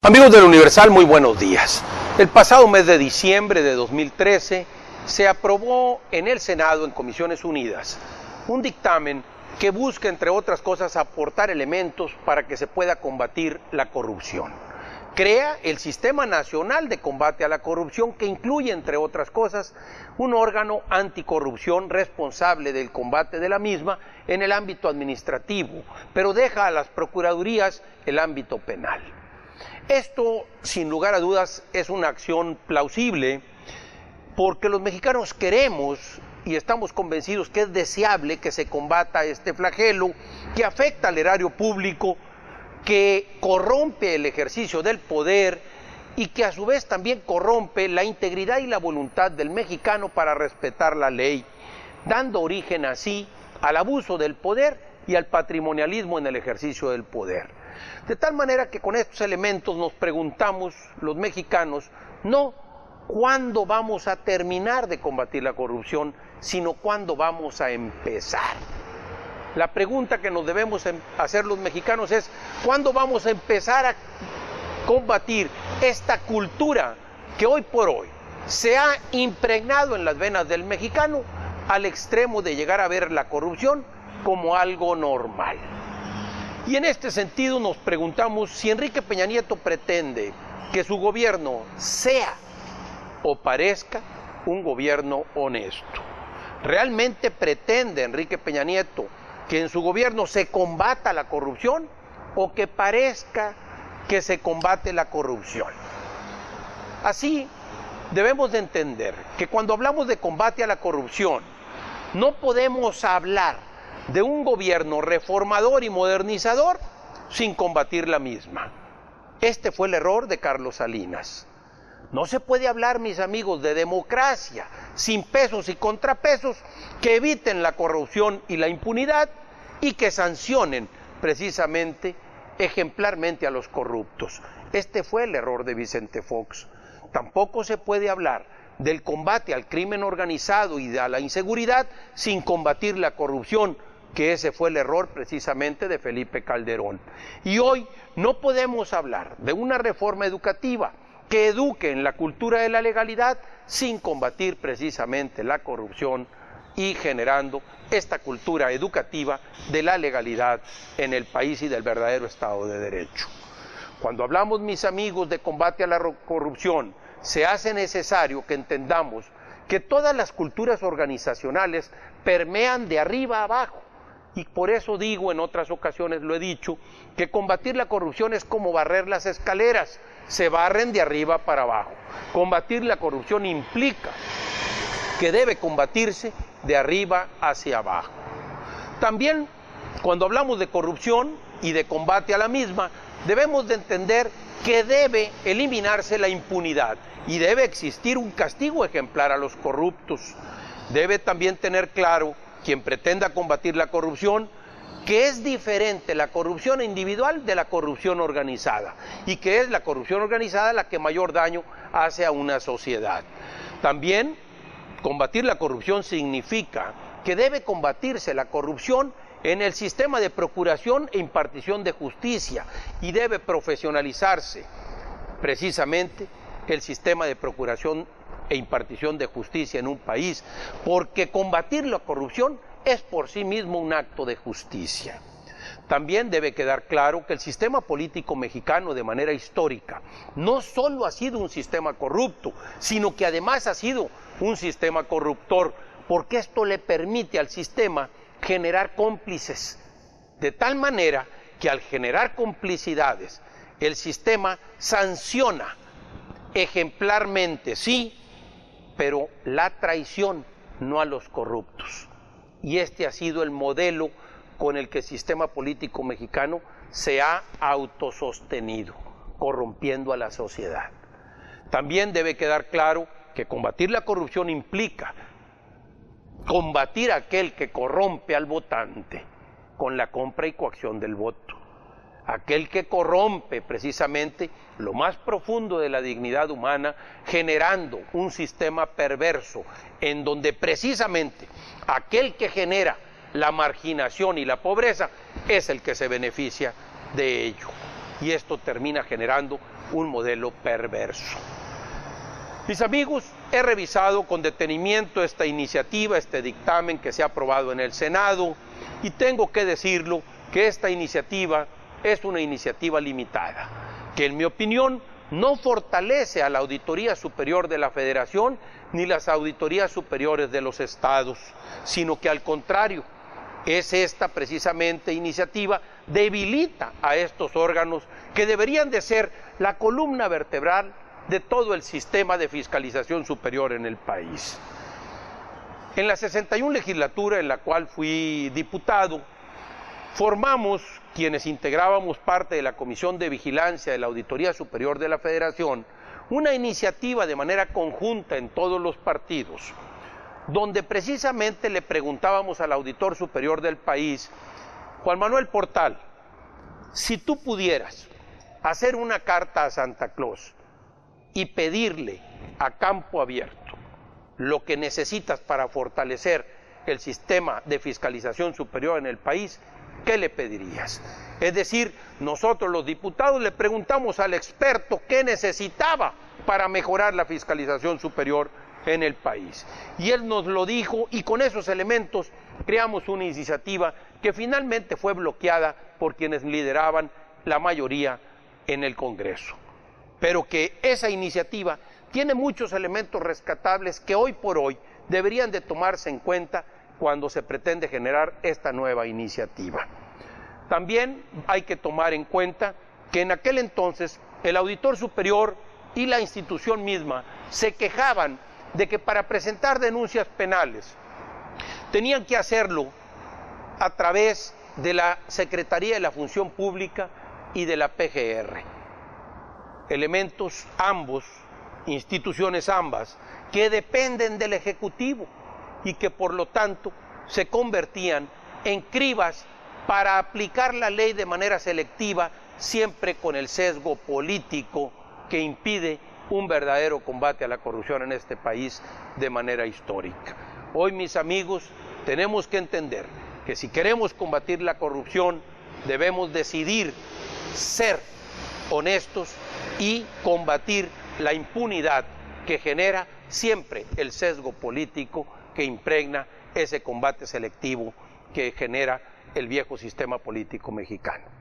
Amigos del Universal, muy buenos días. El pasado mes de diciembre de 2013 se aprobó en el Senado, en Comisiones Unidas, un dictamen que busca, entre otras cosas, aportar elementos para que se pueda combatir la corrupción. Crea el Sistema Nacional de Combate a la Corrupción, que incluye, entre otras cosas, un órgano anticorrupción responsable del combate de la misma en el ámbito administrativo, pero deja a las procuradurías el ámbito penal. Esto, sin lugar a dudas, es una acción plausible porque los mexicanos queremos y estamos convencidos que es deseable que se combata este flagelo que afecta al erario público, que corrompe el ejercicio del poder y que a su vez también corrompe la integridad y la voluntad del mexicano para respetar la ley, dando origen así al abuso del poder y al patrimonialismo en el ejercicio del poder. De tal manera que con estos elementos nos preguntamos los mexicanos, no cuándo vamos a terminar de combatir la corrupción, sino cuándo vamos a empezar. La pregunta que nos debemos hacer los mexicanos es, ¿cuándo vamos a empezar a combatir esta cultura que hoy por hoy se ha impregnado en las venas del mexicano al extremo de llegar a ver la corrupción como algo normal? Y en este sentido nos preguntamos si Enrique Peña Nieto pretende que su gobierno sea o parezca un gobierno honesto. ¿Realmente pretende Enrique Peña Nieto que en su gobierno se combata la corrupción o que parezca que se combate la corrupción? Así, debemos de entender que cuando hablamos de combate a la corrupción, no podemos hablar de un gobierno reformador y modernizador sin combatir la misma. Este fue el error de Carlos Salinas. No se puede hablar, mis amigos, de democracia sin pesos y contrapesos que eviten la corrupción y la impunidad y que sancionen precisamente, ejemplarmente a los corruptos. Este fue el error de Vicente Fox. Tampoco se puede hablar del combate al crimen organizado y a la inseguridad sin combatir la corrupción, que ese fue el error precisamente de Felipe Calderón. Y hoy no podemos hablar de una reforma educativa que eduque en la cultura de la legalidad sin combatir precisamente la corrupción y generando esta cultura educativa de la legalidad en el país y del verdadero Estado de Derecho. Cuando hablamos, mis amigos, de combate a la corrupción, se hace necesario que entendamos que todas las culturas organizacionales permean de arriba a abajo. Y por eso digo, en otras ocasiones lo he dicho, que combatir la corrupción es como barrer las escaleras, se barren de arriba para abajo. Combatir la corrupción implica que debe combatirse de arriba hacia abajo. También, cuando hablamos de corrupción y de combate a la misma, debemos de entender que debe eliminarse la impunidad y debe existir un castigo ejemplar a los corruptos. Debe también tener claro quien pretenda combatir la corrupción, que es diferente la corrupción individual de la corrupción organizada, y que es la corrupción organizada la que mayor daño hace a una sociedad. También combatir la corrupción significa que debe combatirse la corrupción en el sistema de procuración e impartición de justicia, y debe profesionalizarse precisamente el sistema de procuración e impartición de justicia en un país, porque combatir la corrupción es por sí mismo un acto de justicia. También debe quedar claro que el sistema político mexicano, de manera histórica, no solo ha sido un sistema corrupto, sino que además ha sido un sistema corruptor, porque esto le permite al sistema generar cómplices, de tal manera que al generar complicidades, el sistema sanciona ejemplarmente, sí, pero la traición, no a los corruptos. Y este ha sido el modelo con el que el sistema político mexicano se ha autosostenido, corrompiendo a la sociedad. También debe quedar claro que combatir la corrupción implica combatir a aquel que corrompe al votante con la compra y coacción del voto. Aquel que corrompe precisamente lo más profundo de la dignidad humana, generando un sistema perverso en donde precisamente aquel que genera la marginación y la pobreza es el que se beneficia de ello. Y esto termina generando un modelo perverso. Mis amigos, he revisado con detenimiento esta iniciativa, este dictamen que se ha aprobado en el Senado, y tengo que decirlo que esta iniciativa es una iniciativa limitada, que en mi opinión no fortalece a la Auditoría Superior de la Federación ni las auditorías superiores de los estados, sino que al contrario, es esta precisamente iniciativa debilita a estos órganos que deberían de ser la columna vertebral de todo el sistema de fiscalización superior en el país. En la 61 legislatura en la cual fui diputado, formamos, quienes integrábamos parte de la Comisión de Vigilancia de la Auditoría Superior de la Federación, una iniciativa de manera conjunta en todos los partidos, donde precisamente le preguntábamos al auditor superior del país, Juan Manuel Portal, si tú pudieras hacer una carta a Santa Claus y pedirle a campo abierto lo que necesitas para fortalecer el sistema de fiscalización superior en el país, ¿qué le pedirías? Es decir, nosotros los diputados le preguntamos al experto qué necesitaba para mejorar la fiscalización superior en el país. Y él nos lo dijo, y con esos elementos creamos una iniciativa que finalmente fue bloqueada por quienes lideraban la mayoría en el Congreso. Pero que esa iniciativa tiene muchos elementos rescatables que hoy por hoy deberían de tomarse en cuenta cuando se pretende generar esta nueva iniciativa. También hay que tomar en cuenta que en aquel entonces el auditor superior y la institución misma se quejaban de que para presentar denuncias penales tenían que hacerlo a través de la Secretaría de la Función Pública y de la PGR. Elementos ambos, instituciones ambas, que dependen del Ejecutivo y que por lo tanto se convertían en cribas para aplicar la ley de manera selectiva, siempre con el sesgo político que impide un verdadero combate a la corrupción en este país de manera histórica. Hoy, mis amigos, tenemos que entender que si queremos combatir la corrupción, debemos decidir ser honestos y combatir la impunidad que genera siempre el sesgo político que impregna ese combate selectivo que genera el viejo sistema político mexicano.